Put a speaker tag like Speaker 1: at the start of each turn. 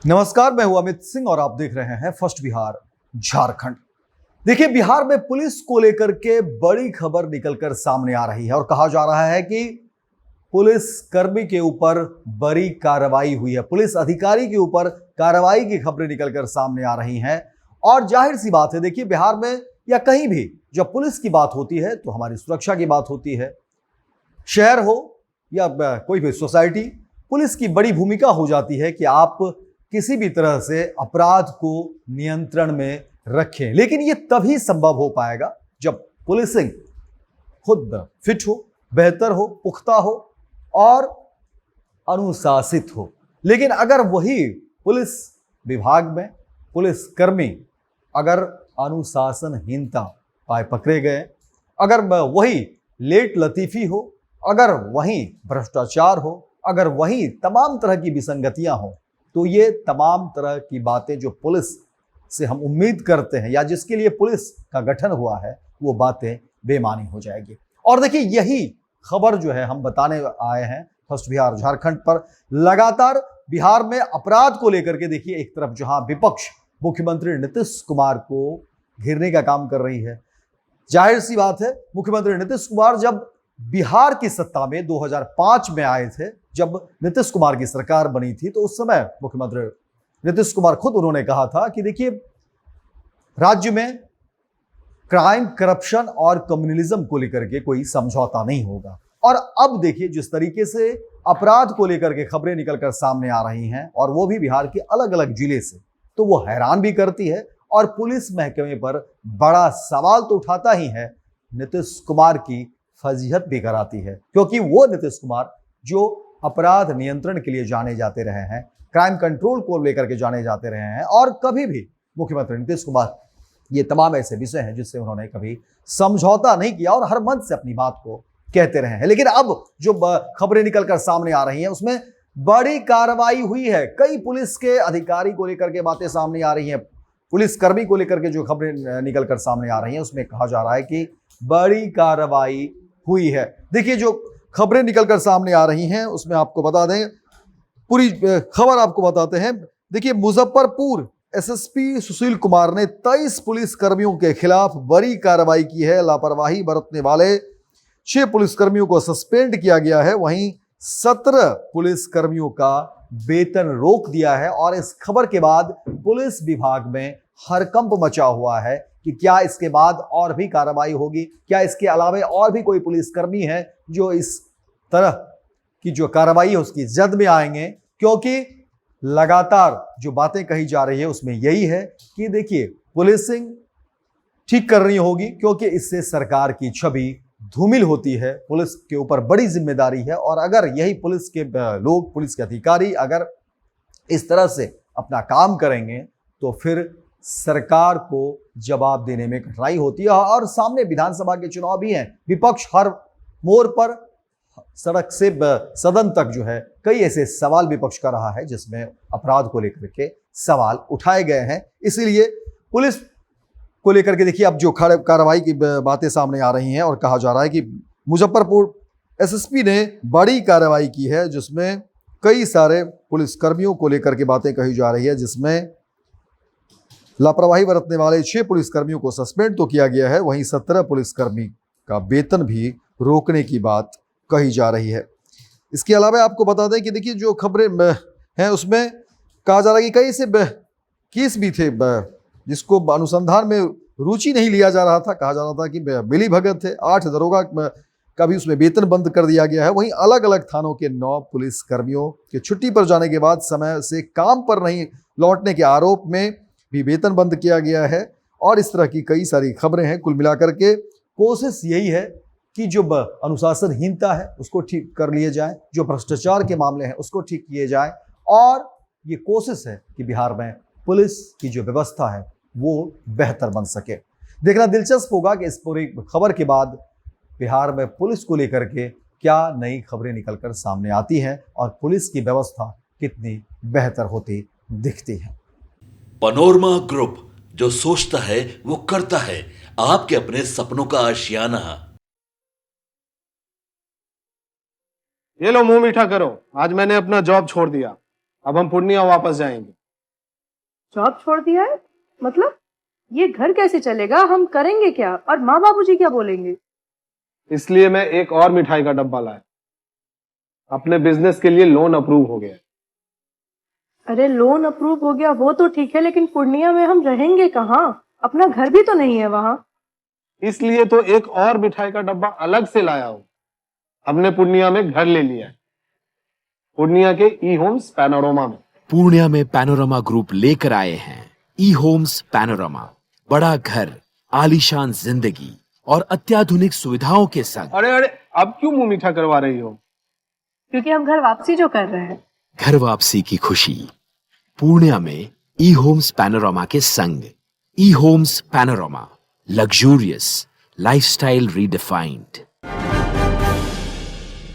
Speaker 1: नमस्कार, मैं हूं अमित सिंह और आप देख रहे हैं फर्स्ट बिहार झारखंड। देखिए, बिहार में पुलिस को लेकर के बड़ी खबर निकलकर सामने आ रही है और कहा जा रहा है कि पुलिस कर्मी के ऊपर बड़ी कार्रवाई हुई है। पुलिस अधिकारी के ऊपर कार्रवाई की खबरें निकलकर सामने आ रही हैं और जाहिर सी बात है, देखिए बिहार में या कहीं भी जब पुलिस की बात होती है तो हमारी सुरक्षा की बात होती है। शहर हो या कोई भी सोसाइटी, पुलिस की बड़ी भूमिका हो जाती है कि आप किसी भी तरह से अपराध को नियंत्रण में रखें। लेकिन यह तभी संभव हो पाएगा जब पुलिसिंग खुद फिट हो, बेहतर हो, पुख्ता हो और अनुशासित हो। लेकिन अगर वही पुलिस विभाग में पुलिस कर्मी अगर अनुशासनहीनता पाए पकड़े गए, अगर वही लेट लतीफी हो, अगर वही भ्रष्टाचार हो, अगर वही तमाम तरह की विसंगतियां हो, तो ये तमाम तरह की बातें जो पुलिस से हम उम्मीद करते हैं या जिसके लिए पुलिस का गठन हुआ है, वो बातें बेमानी हो जाएगी। और देखिए, यही खबर जो है हम बताने आए हैं फर्स्ट बिहार झारखंड पर। लगातार बिहार में अपराध को लेकर के देखिए, एक तरफ जहां विपक्ष मुख्यमंत्री नीतीश कुमार को घेरने का काम कर रही है। जाहिर सी बात है, मुख्यमंत्री नीतीश कुमार जब बिहार की सत्ता में 2005 में आए थे, जब नीतीश कुमार की सरकार बनी थी, तो उस समय मुख्यमंत्री नीतीश कुमार खुद उन्होंने कहा था कि देखिए, राज्य में क्राइम, करप्शन और कम्युनलिज्म को लेकर के कोई समझौता नहीं होगा। और अब देखिए, जिस तरीके से अपराध को लेकर के खबरें निकलकर सामने आ रही हैं और वो भी बिहार के अलग अलग जिले से, तो वो हैरान भी करती है और पुलिस महकमे पर बड़ा सवाल तो उठाता ही है, नीतीश कुमार की फजीहत भी कराती है। क्योंकि वो नीतीश कुमार जो अपराध नियंत्रण के लिए जाने जाते रहे हैं, क्राइम कंट्रोल को लेकर के जाने जाते रहे हैं, और कभी भी मुख्यमंत्री नीतीश कुमार, ये तमाम ऐसे विषय हैं जिससे उन्होंने कभी समझौता नहीं किया और हर मंच से अपनी बात को कहते रहे हैं। लेकिन अब जो खबरें निकलकर सामने आ रही हैं, उसमें बड़ी कार्रवाई हुई है। कई पुलिस के अधिकारी को लेकर के बातें सामने आ रही हैं, पुलिसकर्मी को लेकर के जो खबरें निकलकर सामने आ रही हैं, उसमें कहा जा रहा है कि बड़ी कार्रवाई हुई है। देखिए, जो खबरें निकलकर सामने आ रही हैं उसमें आपको बता दें, पूरी खबर आपको बताते हैं। देखिए, मुजफ्फरपुर एसएसपी सुशील कुमार ने 23 पुलिस कर्मियों के खिलाफ बड़ी कार्रवाई की है। लापरवाही बरतने वाले 6 पुलिसकर्मियों को सस्पेंड किया गया है। वहीं 17 पुलिसकर्मियों का वेतन रोक दिया है। और इस खबर के बाद पुलिस विभाग में हड़कंप मचा हुआ है कि क्या इसके बाद और भी कार्रवाई होगी, क्या इसके अलावा और भी कोई पुलिसकर्मी है जो इस तरह की जो कार्रवाई है उसकी जद में आएंगे। क्योंकि लगातार जो बातें कही जा रही है उसमें यही है कि देखिए, पुलिसिंग ठीक करनी होगी, क्योंकि इससे सरकार की छवि धूमिल होती है। पुलिस के ऊपर बड़ी जिम्मेदारी है और अगर यही पुलिस के लोग, पुलिस के अधिकारी अगर इस तरह से अपना काम करेंगे तो फिर सरकार को जवाब देने में कठिनाई होती है। और सामने विधानसभा के चुनाव भी हैं। विपक्ष हर मोड़ पर, सड़क से सदन तक जो है, कई ऐसे सवाल विपक्ष कर रहा है जिसमें अपराध को लेकर के सवाल उठाए गए हैं। इसीलिए पुलिस को लेकर के देखिए, अब जो कार्रवाई की बातें सामने आ रही हैं और कहा जा रहा है कि मुजफ्फरपुर एसएसपी ने बड़ी कार्रवाई की है, जिसमें कई सारे पुलिसकर्मियों को लेकर के बातें कही जा रही है, जिसमें लापरवाही बरतने वाले 6 पुलिसकर्मियों को सस्पेंड तो किया गया है। वहीं 17 पुलिसकर्मी का वेतन भी रोकने की बात कही जा रही है। इसके अलावा आपको बता दें कि देखिए, जो खबरें हैं उसमें कहा जा रहा है कि कई से केस भी थे जिसको अनुसंधान में रुचि नहीं लिया जा रहा था। कहा जा रहा था कि मिली भगत थे। 8 दरोगा का भी उसमें वेतन बंद कर दिया गया है। वहीं अलग अलग थानों के 9 पुलिसकर्मियों के छुट्टी पर जाने के बाद समय से काम पर नहीं लौटने के आरोप में भी वेतन बंद किया गया है। और इस तरह की कई सारी खबरें हैं। कुल मिलाकर के कोशिश यही है कि जो अनुशासनहीनता है उसको ठीक कर लिए जाए, जो भ्रष्टाचार के मामले हैं उसको ठीक किए जाए, और ये कोशिश है कि बिहार में पुलिस की जो व्यवस्था है वो बेहतर बन सके। देखना दिलचस्प होगा कि इस पूरी खबर के बाद बिहार में पुलिस को लेकर के क्या नई खबरें निकलकर सामने आती हैं और पुलिस की व्यवस्था कितनी बेहतर होती दिखती है।
Speaker 2: पनोरमा ग्रुप, जो सोचता है वो करता है। आपके अपने सपनों का आशियाना।
Speaker 3: ये लो, मुंह मीठा करो। आज मैंने अपना जॉब छोड़ दिया। अब हम पूर्णिया वापस जाएंगे। जॉब छोड़ दिया है? मतलब ये घर कैसे चलेगा? हम करेंगे क्या? और माँ बाबूजी क्या बोलेंगे?
Speaker 4: इसलिए मैं एक और मिठाई का डब्बा लाया। अपने बिजनेस के लिए लोन अप्रूव हो गया।
Speaker 3: अरे लोन अप्रूव हो गया वो तो ठीक है, लेकिन पूर्णिया में हम रहेंगे कहाँ? अपना घर भी तो नहीं है वहाँ।
Speaker 4: इसलिए तो एक और मिठाई का डब्बा अलग से लाया हूं। हमने पूर्णिया में घर ले लिया है, पूर्णिया के ई होम्स पैनोरमा में।
Speaker 5: पूर्णिया में पैनोरमा ग्रुप लेकर आए हैं ई होम्स पैनोरमा। बड़ा घर, आलीशान जिंदगी और अत्याधुनिक सुविधाओं के संग।
Speaker 4: अरे अरे, अब क्यों मुंह मीठा करवा रही हो?
Speaker 3: क्योंकि हम घर वापसी जो कर रहे हैं।
Speaker 5: घर वापसी की खुशी पूर्णिया में ई होम्स पैनोरमा के संग। ई homes panorama, luxurious lifestyle redefined.